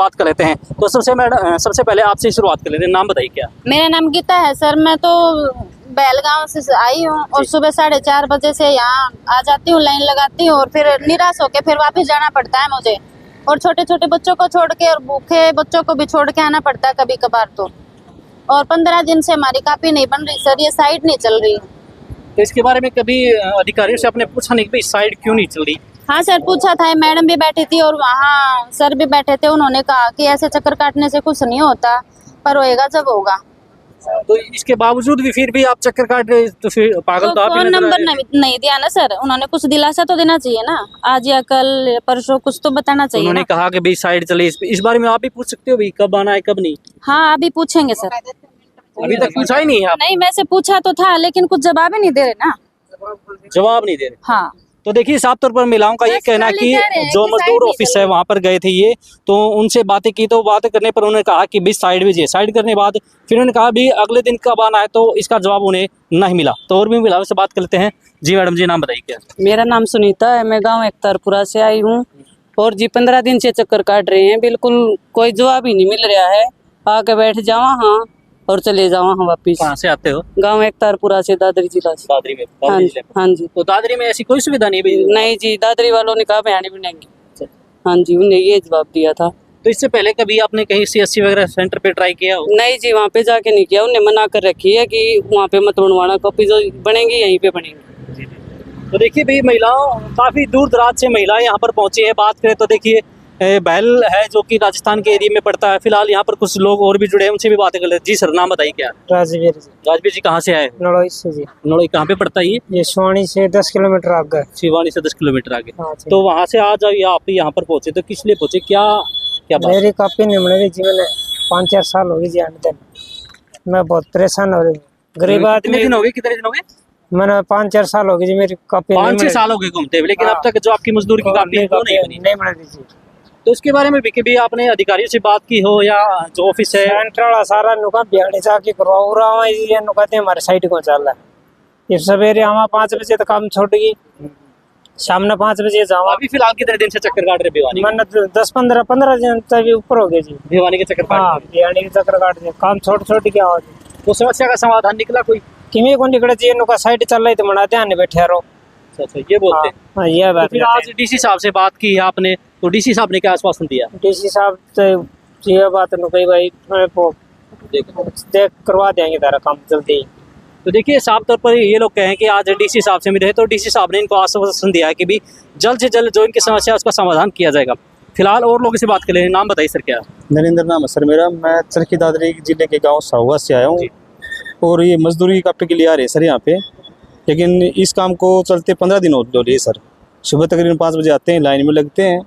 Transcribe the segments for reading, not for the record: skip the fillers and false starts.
बात कर लेते हैं। तो सबसे पहले आपसे ही शुरुआत कर लेते हैं, नाम बताइए क्या? मेरा नाम गीता है सर। मैं तो बेलगांव से आई हूँ और सुबह 4:30 बजे से यहाँ आ जाती हूँ, लाइन लगाती हूँ और फिर निराश होकर फिर वापस जाना पड़ता है मुझे। और छोटे छोटे बच्चों को छोड़ के और भूखे बच्चों को भी छोड़ के आना पड़ता है कभी कभार तो। और 15 दिन से हमारी कॉपी नहीं बन रही सर, ये साइट नहीं चल रही। तो इसके बारे में कभी अधिकारियों से आपने पूछा नहीं कि भाई साइड क्यों नहीं चल रही? हाँ सर, पूछा था। मैडम भी बैठी थी और वहाँ सर भी बैठे थे। उन्होंने कहा कि ऐसे चक्कर काटने से कुछ नहीं होता, पर होएगा जब होगा। तो इसके बावजूद भी फिर भी आप चक्कर काट रहे, तो फिर पागल तो आप ही फोन नजर आ नंबर रहे हैं। नहीं दिया ना सर। उन्होंने कुछ दिलासा तो देना चाहिए ना, आज या कल परसों कुछ तो बताना तो चाहिए उन्होंने ना। कहा कि भाई साइड चले, इस बारे में आप भी पूछ सकते हो भाई कब आना है कब नहीं। हाँ अभी पूछेंगे सर। अभी तक पूछा ही नहीं है आप? नहीं, वैसे पूछा तो था लेकिन कुछ जवाब ही नहीं दे रहे ना। जवाब नहीं दे रहे। हाँ तो देखिए साफ तौर पर महिलाओं का ये बस कहना खाली कि कह रहे हैं जो कि मजदूर साइड नहीं ऑफिस चल है रही। वहां पर गए थे ये, तो उनसे बातें की, तो बातें करने पर उन्होंने कहा कि भाई साइड भेजिए। साइड करने के बाद फिर उन्होंने कहा भी अगले दिन कब आना है, तो इसका जवाब उन्हें नहीं मिला। तो और भी महिलाओं से बात कर लेते हैं। जी मैडम जी, नाम बताइए क्या? मेरा नाम सुनीता है, मैं गांव एकतारपुरा से आई हूँ। और जी 15 दिन से चक्कर काट रहे हैं, बिल्कुल कोई जवाब ही नहीं मिल रहा है। आके बैठ जावा हाँ और चले जावा हाँ वापिस। कहाँ से आते हो? गांव एकतारपुरा से, दादरी जिला से। दादरी में? हाँ दादरी जी जिले में। हाँ जी। तो दादरी में ऐसी कोई सुविधा नहीं भाई? नहीं जी, दादरी वालों ने कहा बयानी बनाएंगे। हाँ जी, उन्हें ये जवाब दिया था। तो इससे पहले कभी आपने कहीं CSC वगैरह सेंटर पे ट्राई किया हो? नहीं जी, वहाँ पे जाके नहीं किया। उन्हें मना कर रखी है कि वहाँ पे मत बनवाना, कॉपी जो बनेंगी यहीं पे बनेंगी। तो देखिए भाई महिलाओं, काफ़ी दूर दराज से महिलाएं यहाँ पर पहुंची है। बात करें तो देखिए बैल है जो कि राजस्थान के एरिया में पड़ता है। फिलहाल यहाँ पर कुछ लोग और भी जुड़े हैं, उनसे भी बातें कर लेते हैं। जी सर, नाम बताइए क्या? राजवीर जी, राजवीर जी कहाँ से आए? नड़ोई से जी। नोई कहाँ पे पड़ता है ये स्वाणी से 10 किलोमीटर आगे। शिवानी से 10 किलोमीटर आगे। हाँ जी। तो वहाँ से आज आप यहाँ पर पहुंचे, तो किस लिए पहुंचे, क्या क्या बात? मेरी कॉपी नहीं बन रही जी, मैंने 5-4 साल हो गए जी आने दिन। मैं बहुत परेशान हो रही हूँ, गरीब कितने आदमी। दिन हो गए? कितने दिन हो गए? मैंने 5-4 साल हो गए जी, मेरी कॉपी 5-6 साल हो गए घूमते हुए, लेकिन अब तक जो आपकी मजदूर की कापी है वो नहीं बनी। नहीं बन रही जी। तो इसके बारे में भी कभी आपने अधिकारियों से बात की हो, या जो ऑफिस है? सेंटर वाला सारा नुका बिहाड़ी जाके करवाओ रहा हूँ ये नुकाते हमारे साइड को चल रहा है। ये सवेरे हम 5 बजे तक काम छोड़ गई, शाम ने 5 बजे जावा। अभी फिलहाल कितने दिन से चक्कर काट रहे भिवानी? मैंने 10-15 दिन तक ऊपर हो गए जी। भिवानी के चक्कर हाँ, काट रहे? बिहाड़ी के चक्कर काट दिए, काम छोड़ के आओ जी। तो समस्या का समाधान निकला कोई? किमी को निकले जी, नुका साइड चल रही तो मना ध्यान नहीं बैठे रहो। अच्छा, ये बोलते हैं। हाँ, ये तो बात फिर आज डीसी साहब से बात की है आपने, तो डीसी साहब ने क्या आश्वासन दिया? डीसी साहब तो ये बात नुका भाई देख करवा देंगे तारा काम जल्दी। तो देखिए साफ तौर पर ये लोग कहें कि आज डीसी साहब से मिले, तो डीसी साहब ने इनको आश्वासन दिया है कि भी जल्द से जल्द जो इनकी समस्या है उसका समाधान किया जाएगा। फिलहाल और लोगों से बात कर लें। नाम बताइए सर क्या? नरेंद्र नाम है सर मेरा। मैं चरखी दादरी जिले के गांव साहुआ से आया हूँ और ये मजदूरी कापी के लिए आ रहे हैं सर यहाँ पे। लेकिन इस काम को चलते 15 दिन हो रही है सर। सुबह तकरीबन 5 बजे आते हैं, लाइन में लगते हैं,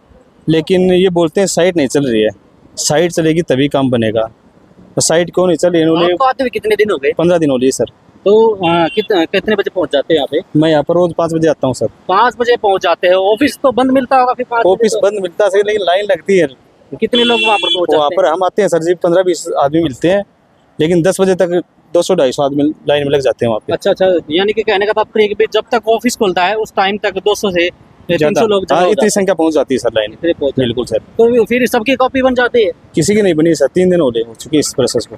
लेकिन ये बोलते हैं साइट नहीं चल रही है। साइट चलेगी तभी काम बनेगा। तो साइट क्यों नहीं चली? इन्होंने आपको आते हुए कितने दिन हो गए? 15 दिन हो रही है सर। तो कितने बजे पहुंच जाते हैं यहाँ पे? मैं यहाँ पर रोज 5 बजे आता हूँ सर। 5 बजे पहुंच जाते हैं। ऑफिस तो बंद मिलता होगा फिर 5 ऑफिस बंद मिलता है लेकिन लाइन लगती है। कितने लोग वहाँ पर पहुंच वहाँ जाते पर हम आते हैं सर जी, 15-20 आदमी मिलते हैं, लेकिन 10 बजे तक 200-250 आदमी लाइन में लग जाते हैं वहाँ पे। अच्छा, यानी कि कहने का तात्पर्य कि जब तक ऑफिस खुलता है उस टाइम तक 200 से 300 लोग जमा हाँ, हो इतनी जाते संख्या पहुँच जाती है सर लाइन हैं। पहुंच जाते बिल्कुल सर। हैं। तो फिर सबकी कॉपी बन जाती है? किसी की नहीं बनी सर, 3 दिन हो चुके इस प्रोसेस को।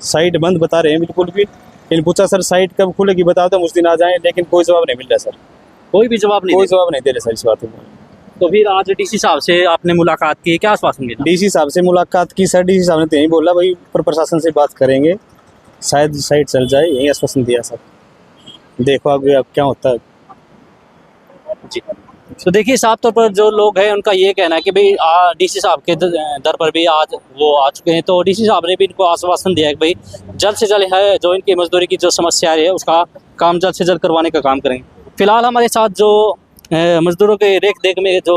साइट बंद बता रहे हैं बिल्कुल भी। इन पूछा सर साइट कब खुलेगी बता दो, उस दिन आ जाएं, लेकिन कोई जवाब नहीं मिल रहा सर। कोई भी जवाब नहीं कोई दे जवाब नहीं दे रहे सर इस बात को। तो फिर आज डीसी साहब से आपने मुलाकात की, क्या आश्वासन दिया? डीसी साहब से मुलाकात की सर। डीसी साहब ने तो यही बोला भाई ऊपर प्रशासन से बात करेंगे, शायद साइट चल जाए, यही आश्वासन दिया सर। देखो आगे अब क्या होता है जी। तो देखिए साफ तौर पर जो लोग हैं उनका ये कहना है कि भाई डीसी साहब के दर पर भी आज वो आ चुके हैं। तो डीसी साहब ने भी इनको आश्वासन दिया है कि भाई जल्द से जल्द है जो इनकी मजदूरी की जो समस्या है उसका काम जल्द से जल्द करवाने का काम करेंगे। फिलहाल हमारे साथ जो मजदूरों के रेख देख में जो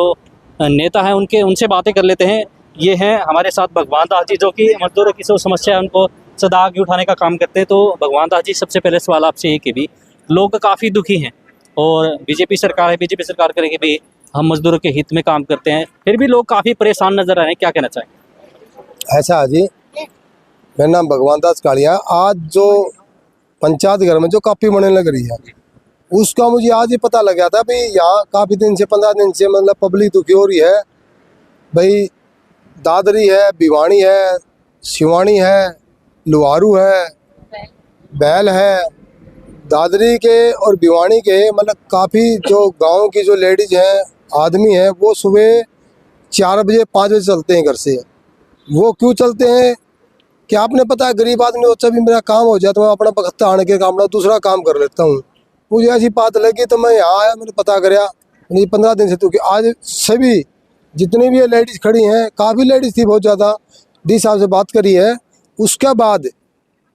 नेता हैं उनसे बातें कर लेते हैं। ये हैं हमारे साथ भगवान दास जी, जो कि मजदूरों की जो समस्या है उनको सदा आगे उठाने का काम करते हैं। तो भगवान दास जी, सबसे पहले सवाल आपसे ये कि भी लोग काफ़ी दुखी हैं और बीजेपी सरकार करेगी भी हम मजदूरों के हित में काम करते हैं, फिर भी लोग काफ़ी परेशान नजर आ रहे हैं, क्या कहना चाहेंगे? ऐसा है जी, मेरा नाम भगवान दास कालिया। आज जो पंचायत घर में जो कापी बनने लग रही है उसका मुझे आज ही पता लग गया था भाई यहाँ काफ़ी दिन से 15 दिन से मतलब पब्लिक दुखी हो रही है भाई। दादरी है, भिवानी है, सिवानी है, लुहारू है, बैल है। दादरी के और भिवानी के मतलब काफ़ी जो गांव की जो लेडीज हैं, आदमी हैं, वो सुबह 4 बजे 5 बजे चलते हैं घर से। वो क्यों चलते हैं कि आपने पता है गरीब आदमी हो, भी मेरा काम हो जाए तो मैं अपना बखत्ता आने के काम दूसरा काम कर लेता हूँ। मुझे ऐसी बात लगी तो मैं यहाँ आया, मैंने पता कराया। 15 दिन से तो कि आज सभी जितनी भी लेडीज़ खड़ी हैं, काफ़ी लेडीज़ थी बहुत ज़्यादा, डी साहब से बात करी है। उसके बाद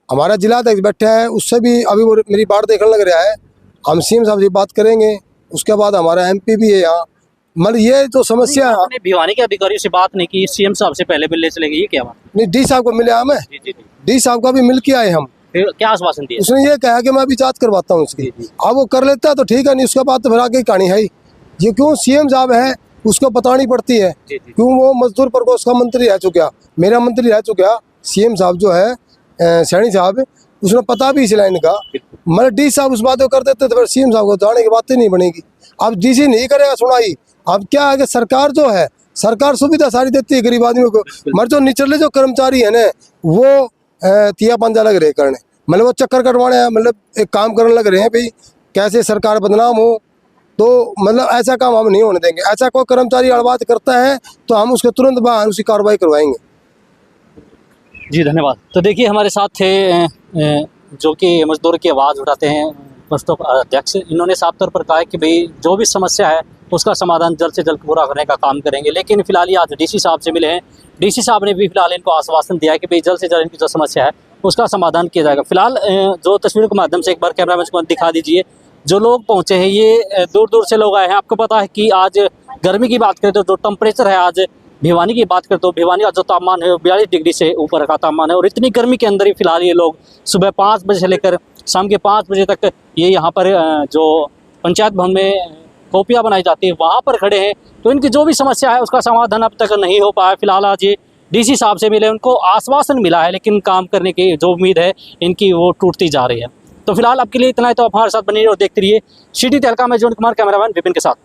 हमारा जिला अध्यक्ष बैठा है, उससे भी अभी वो मेरी बात देखने लग रहा है। हम सीएम साहब से बात करेंगे, उसके बाद हमारा एमपी भी है यहाँ। मतलब ये तो समस्या है। आपने भिवानी के अधिकारियों से बात नहीं की, सीएम साहब से पहले मिलने चले गए, ये क्या बात? नहीं, डी साहब को मिले हमें, जी जी जी। डी साहब का भी मिल के आए हम। फिर क्या आश्वासन दिया? उसने ये कहा कि मैं अभी जांच करवाता हूँ उसकी। अब वो कर लेता है तो ठीक है, नहीं उसके बाद तो फिर आगे की कहानी है ही। ये क्यों सीएम साहब है उसको बतानी पड़ती है, क्यों वो मजदूर प्रकोष्ठ का मंत्री रह चुका, मेरा मंत्री रह चुका। सीएम साहब जो है सैनी साहब, उसने पता भी इस लाइन का। मतलब डी साहब उस बात को कर देते तो फिर सीएम साहब को जाने की बात ही नहीं बनेगी। अब डीसी नहीं करेगा सुनाई। अब क्या है कि सरकार जो है, सरकार सुविधा सारी देती है गरीब आदमियों को, मगर जो निचले जो कर्मचारी है ना, वो तिया पंजा लग रहे करने, मतलब वो चक्कर कटवाने हैं, मतलब एक काम करने लग रहे हैं भाई कैसे सरकार बदनाम हो। तो मतलब ऐसा काम हम नहीं होने देंगे। ऐसा कोई कर्मचारी अड़बाज करता है तो हम उसके तुरंत बाद उसकी कार्रवाई करवाएंगे। जी धन्यवाद। तो देखिए हमारे साथ थे जो कि मजदूर की आवाज़ उठाते हैं प्रस्तुत अध्यक्ष। इन्होंने साफ तौर पर कहा है कि भाई जो भी समस्या है उसका समाधान जल्द से जल्द पूरा करने का काम करेंगे। लेकिन फिलहाल ये आज डीसी साहब से मिले हैं, डीसी साहब ने भी फिलहाल इनको आश्वासन दिया है कि भाई जल्द से जल्द इनकी जो समस्या है उसका समाधान किया जाएगा। फिलहाल जो तस्वीरों के माध्यम से एक बार कैमरामैन को दिखा दीजिए, जो लोग पहुँचे हैं ये दूर दूर से लोग आए हैं। आपको पता है कि आज गर्मी की बात करें तो जो टेम्परेचर है, आज भिवानी की बात करें तो भिवानी का जो तापमान है 42 डिग्री से ऊपर का तापमान है। और इतनी गर्मी के अंदर ही फिलहाल ये लोग सुबह 5 बजे से लेकर शाम के 5 बजे तक ये यहाँ पर जो पंचायत भवन में कॉपियाँ बनाई जाती है वहाँ पर खड़े हैं। तो इनकी जो भी समस्या है उसका समाधान अब तक नहीं हो पाया। फिलहाल आज ये डीसी साहब से मिले, उनको आश्वासन मिला है, लेकिन काम करने की जो उम्मीद है इनकी वो टूटती जा रही है। तो फिलहाल आपके लिए इतना है, तो आप हमारे साथ बने रहिए और देखते रहिए सिटी तहलका में। जॉन कुमार, कैमरामैन विपिन के साथ।